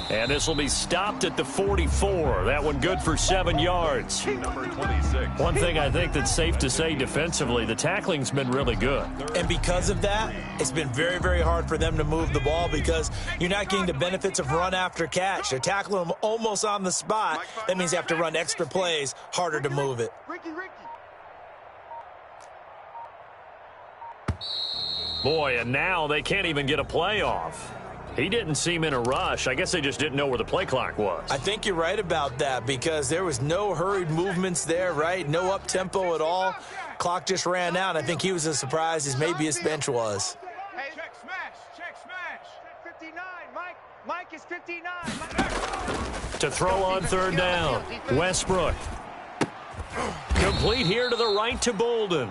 And this will be stopped at the 44. That one good for 7 yards. Number 26. One thing I think that's safe to say defensively, the tackling's been really good. And because of that, it's been very, very hard for them to move the ball because you're not getting the benefits of run after catch. They're tackling them almost on the spot. That means you have to run extra plays, harder to move it. Boy, and now they can't even get a play off. He didn't seem in a rush. I guess they just didn't know where the play clock was. I think you're right about that because there was no hurried movements there, right? No up-tempo at all. Clock just ran out. I think he was as surprised as maybe his bench was. Hey, check smash. 59, Mike is 59. To throw on 3rd down, Westbrook. Complete here to the right to Bolden.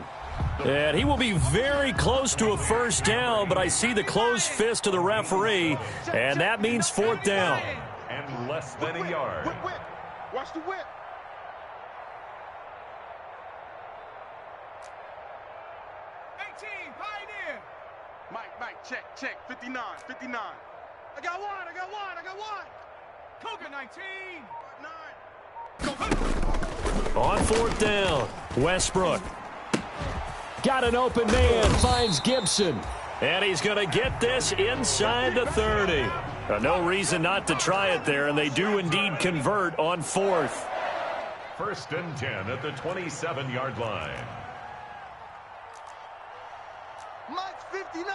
And he will be very close to a first down, but I see the closed fist of the referee, and that means 4th down. And less than a yard. Whip. Watch the whip. 18, Pioneer. Mike, check. 59. I got one. Cougar 19. 9. On 4th down, Westbrook. Got an open man, finds Gibson. And he's going to get this inside the 30. No reason not to try it there, and they do indeed convert on 4th. 1st and 10 at the 27-yard line. Mike's 59.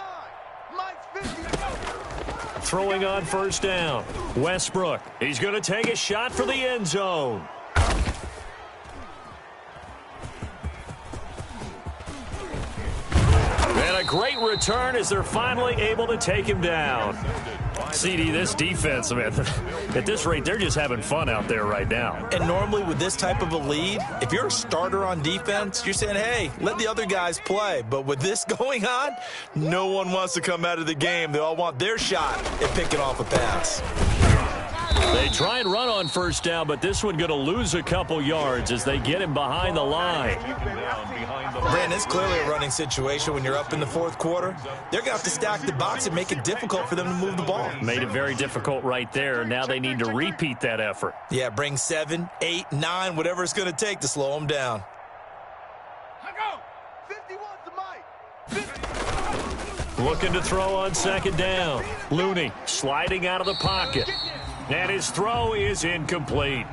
Throwing on 1st down, Westbrook. He's going to take a shot for the end zone. a great return as they're finally able to take him down. CD, this defense, man, at this rate, they're just having fun out there right now. And normally with this type of a lead, if you're a starter on defense, you're saying, hey, let the other guys play. But with this going on, no one wants to come out of the game. They all want their shot at picking off a pass. They try and run on first down, but this one going to lose a couple yards as they get him behind the line. Brandon, it's clearly a running situation when you're up in the fourth quarter. They're going to have to stack the box and make it difficult for them to move the ball. Made it very difficult right there. Now they need to repeat that effort. Yeah, bring 7, 8, 9, whatever it's going to take to slow them down. 51's the mic. Looking to throw on second down. Looney sliding out of the pocket. And his throw is incomplete.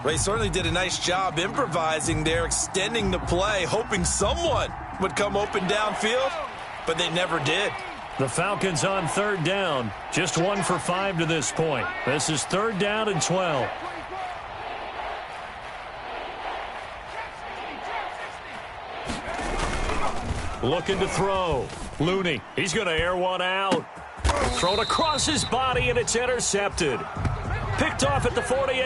They certainly did a nice job improvising there, extending the play, hoping someone would come open downfield, but they never did. The Falcons on third down. Just 1 for 5 to this point. This is 3rd down and 12. Looking to throw. Looney, he's going to air one out. Thrown across his body, and it's intercepted. Picked off at the 48,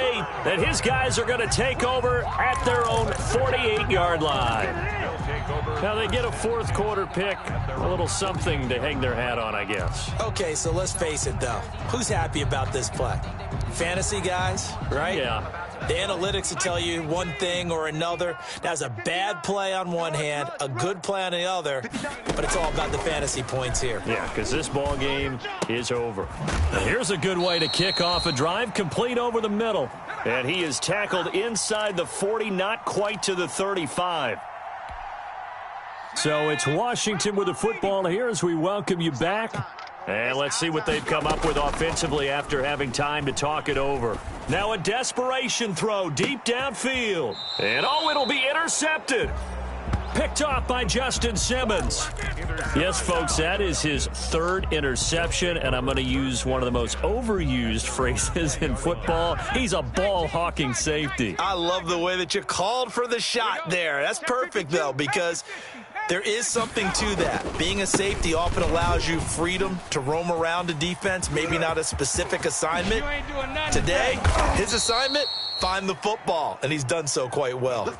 and his guys are going to take over at their own 48-yard line. Now they get a fourth quarter pick, a little something to hang their hat on, I guess. Okay, so let's face it, though. Who's happy about this play? Fantasy guys, right? Yeah. The analytics will tell you one thing or another. That's a bad play on one hand, a good play on the other, but it's all about the fantasy points here. Yeah, because this ball game is over. Now here's a good way to kick off a drive, complete over the middle. And he is tackled inside the 40, not quite to the 35. So it's Washington with the football here as we welcome you back. And let's see what they've come up with offensively after having time to talk it over. Now a desperation throw deep downfield. And oh, it'll be intercepted. Picked off by Justin Simmons. Yes, folks, that is his 3rd interception, and I'm going to use one of the most overused phrases in football. He's a ball-hawking safety. I love the way that you called for the shot there. That's perfect, though, because there is something to that. Being a safety often allows you freedom to roam around the defense, maybe not a specific assignment. Today, his assignment, find the football, and he's done so quite well.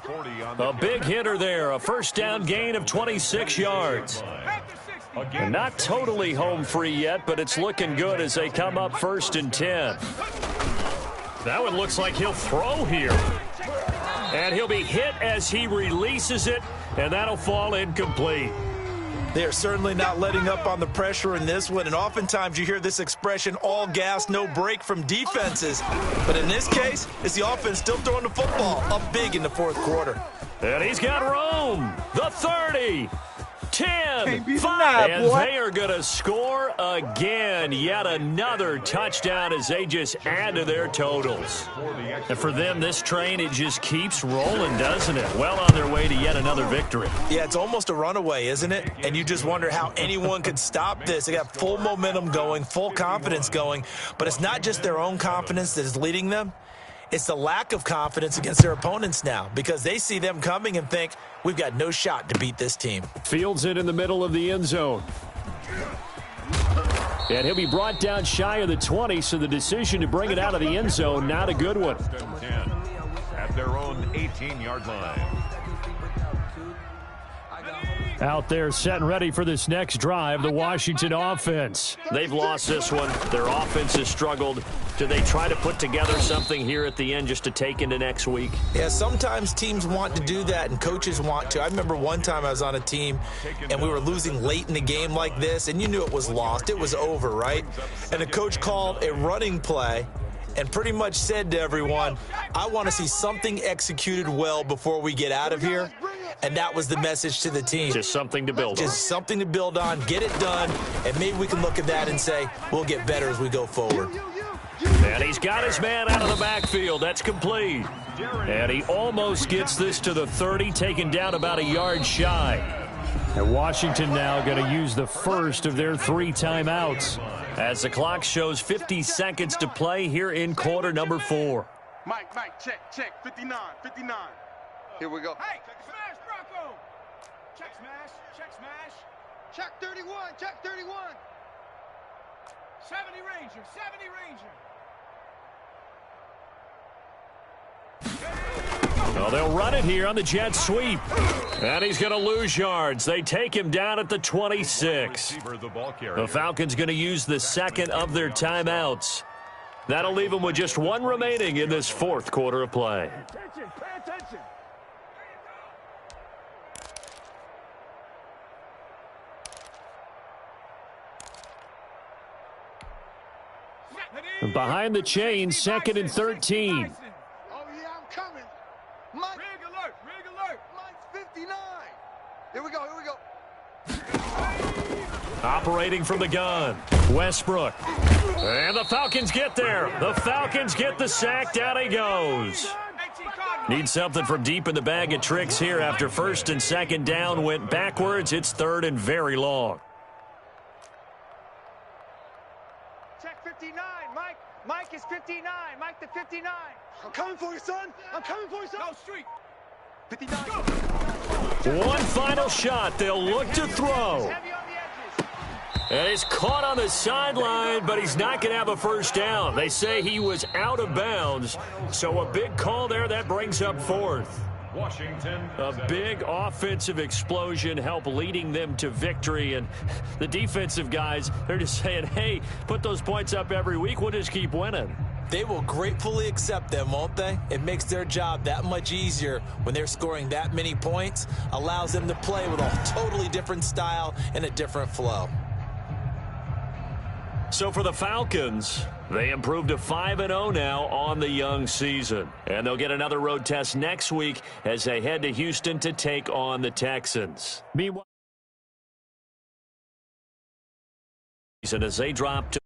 A big hitter there, a first down gain of 26 yards. And not totally home free yet, but it's looking good as they come up 1st and 10. That one looks like he'll throw here. And he'll be hit as he releases it, and that'll fall incomplete. They are certainly not letting up on the pressure in this one, and oftentimes you hear this expression, all gas, no break from defenses. But in this case, it's the offense still throwing the football up big in the fourth quarter. And he's got room. The 30, 10, 5, and they are going to score again. Yet another touchdown as they just add to their totals. And for them, this train, it just keeps rolling, doesn't it? Well on their way to yet another victory. Yeah, it's almost a runaway, isn't it? And you just wonder how anyone could stop this. They got full momentum going, full confidence going. But it's not just their own confidence that is leading them. It's the lack of confidence against their opponents now because they see them coming and think, we've got no shot to beat this team. Fields it in the middle of the end zone. And he'll be brought down shy of the 20, so the decision to bring it out of the end zone, not a good one. At their own 18-yard line. Out there set and ready for this next drive, the Washington offense. They've lost this one. Their offense has struggled. Do they try to put together something here at the end just to take into next week? Yeah, sometimes teams want to do that and coaches want to. I remember one time I was on a team and we were losing late in the game like this, and you knew it was lost. It was over, right? And the coach called a running play and pretty much said to everyone, I want to see something executed well before we get out of here. And that was the message to the team. Just something to build on. Just something to build on, get it done, and maybe we can look at that and say, we'll get better as we go forward. And he's got his man out of the backfield. That's complete. And he almost gets this to the 30, taken down about a yard shy. And Washington now going to use the first of their 3 timeouts as the clock shows 50 seconds to play here in quarter number 4. Mike, check, 59. Here we go. Hey, smash, Bronco. Check, smash. Check 31, check 31. 70 Ranger, 70 Ranger. Well, they'll run it here on the jet sweep. And he's going to lose yards. They take him down at the 26. The Falcons going to use the second of their timeouts. That'll leave them with just one remaining in this fourth quarter of play. Pay attention. Behind the chain, 2nd and 13. Oh, yeah, I'm coming. Mike. Rig alert. Mike's 59. Here we go. Operating from the gun, Westbrook. And the Falcons get there. The Falcons get the sack. Down he goes. Need something from deep in the bag of tricks here after 1st and 2nd down went backwards. It's 3rd and very long. Check 59. Mike is 59. Mike the 59. I'm coming for you, son. No street. 59. One final shot. They'll look to throw. Heavy on the edges. And he's caught on the sideline, but he's not going to have a first down. They say he was out of bounds. So a big call there. That brings up 4th. Washington. A big offensive explosion helped leading them to victory. And the defensive guys, they're just saying, hey, put those points up every week. We'll just keep winning. They will gratefully accept them, won't they? It makes their job that much easier when they're scoring that many points. Allows them to play with a totally different style and a different flow. So for the Falcons, they improved to 5-0 now on the young season. And they'll get another road test next week as they head to Houston to take on the Texans. Meanwhile, as they drop to